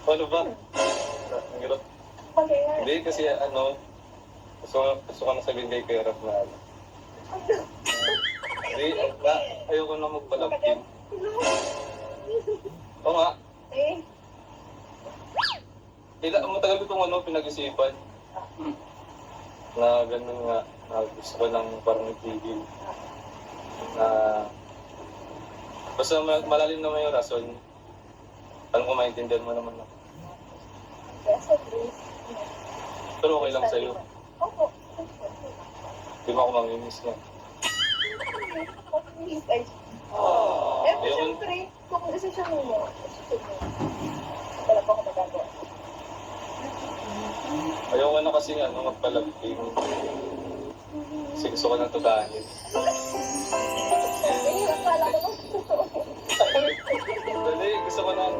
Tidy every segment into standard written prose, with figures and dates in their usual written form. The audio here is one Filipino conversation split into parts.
Paano ba? Ang hirap. Hindi, kasi gusto ko na sabihin kay Kuya Rap na Hindi, ayoko na magpalapin. Oo nga. Matagal ko itong pinag-isipan. Na gano'n nga, gusto ko lang parang itigil. Basta malalim naman yung rason. Alam ko maintindihan mo naman ako. Pero okay lang sa'yo. Hindi mo ako mamimiss niya. Pero siyempre, kung desisyon mo, wala pa ako magagawa. Ayoko na kasi magpalagping. Kasi gusto ko nang tudahin. Akala ko Dali, gusto ko nang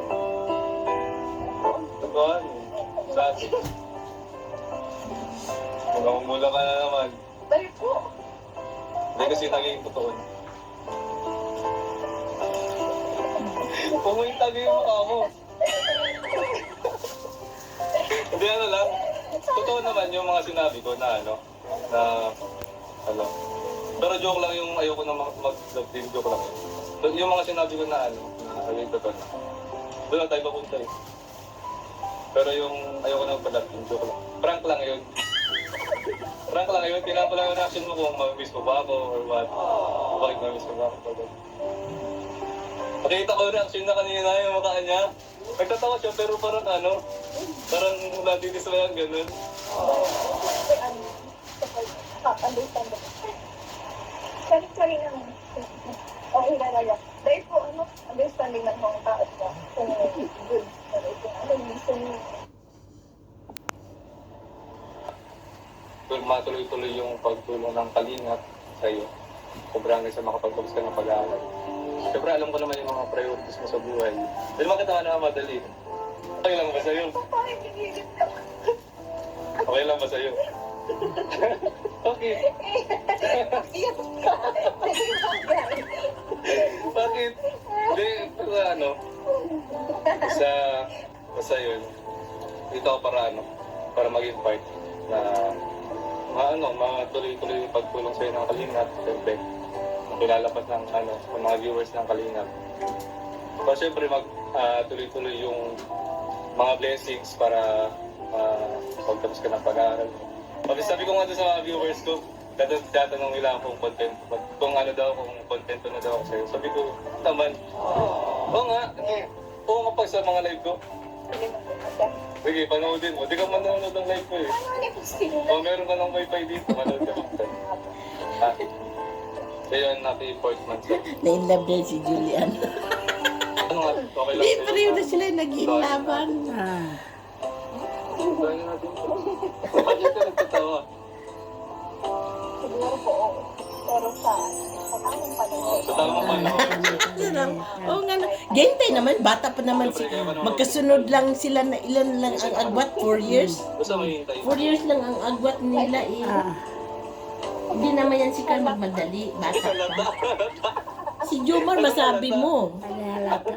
tudahan. Sabi. Mula ka na naman. dahil po. Hindi kasi naging totoo. Pumunta yung mukha mo. Hindi lang. Totoo naman yung mga sinabi ko na Pero joke lang yung ayoko na mag-love team. Joke lang. Yung mga sinabi ko na ayun totoo na. Doon lang tayo papunta eh. Pero yung ayoko na mag-love team. Joke lang. Prank lang yun. Prank lang yun. Kailangan ko lang yung reaction mo kung mamimiss mo ba ako or what. Bakit mamimiss mo ba ako? Nakita ko yung reaction na kanina yung mukha niya. Nagtatawa siya pero parang parang nadinis mo yung ganun. Understand mo. Sorry naman. Okay na lang. Dahil po, understanding ng mga tao ka. Kung good. Reason mo. Matuloy-tuloy yung pagtulong ng kalingap sa'yo. Sobrang sa makapagtapos ka ng pag-aaral. Siyempre, alam ko naman yung mga priorities mo sa buhay. Hindi naman kita naman madali. Okay lang ba sa'yo? Okay lang ba sa'yo? Okay. Bakit? Hindi, pero basta yun. Dito ako para maging part na matuloy-tuloy yung pagtulong sa'yo ng kalingap. Siyempre, kilalapat ng mga viewers ng kalingap. So, siyempre, tuloy-tuloy yung mga blessings para pagtapos ka ng pag-aaral. Sabi ko nga doon sa mga viewers ko, tatanong nila kung content, kung contento na daw ako sa'yo. Sabi ko, naman, oo nga pag sa mga live ko. Sige, panoodin mo. Di ka manonood ng live ko eh. Meron ka ng wifi dito, manood ka mag-time. Kaya happy 4th month. Na-inlove din si Julian. Ano nga, okay lang Hindi, sa'yo. pareho na sila nag-inlaban. Dahil natin ito. Bakit ka nagtatawa? Siguro po, pero sa tamang panahon. Sa tamang panahon. Oo nga na. Gentay naman, bata pa naman magkasunod lang sila na ilan lang ang agwat, 4 years. Basta may hintay. 4 years lang ang agwat nila eh. Hindi naman yan si Carl magmadali, bata pa. Si Jomar, masabi mo.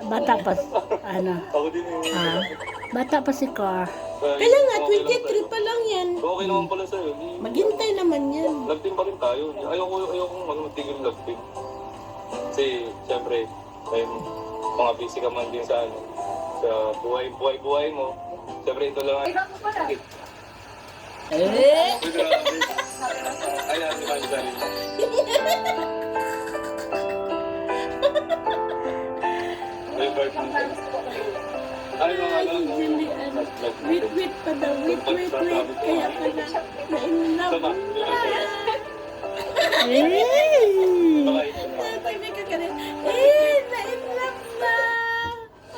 Bata pa, Ako din eh. bata pa si Car. Kaya nga, 23 pa lang yan. Okay naman pala sa'yo. Maghintay naman yan. Love team pa rin tayo. Ayoko magtigil love team. Kasi, siyempre, may mga busy ka man din sa buhay mo. Siyempre, ito lang. Eh! Ay, happy anniversary. Happy birthday. Ay, mga Julian, wait pa daw, wait. Kaya pala, na-inlove na. Bye. Tatay, may kakalit. Eh!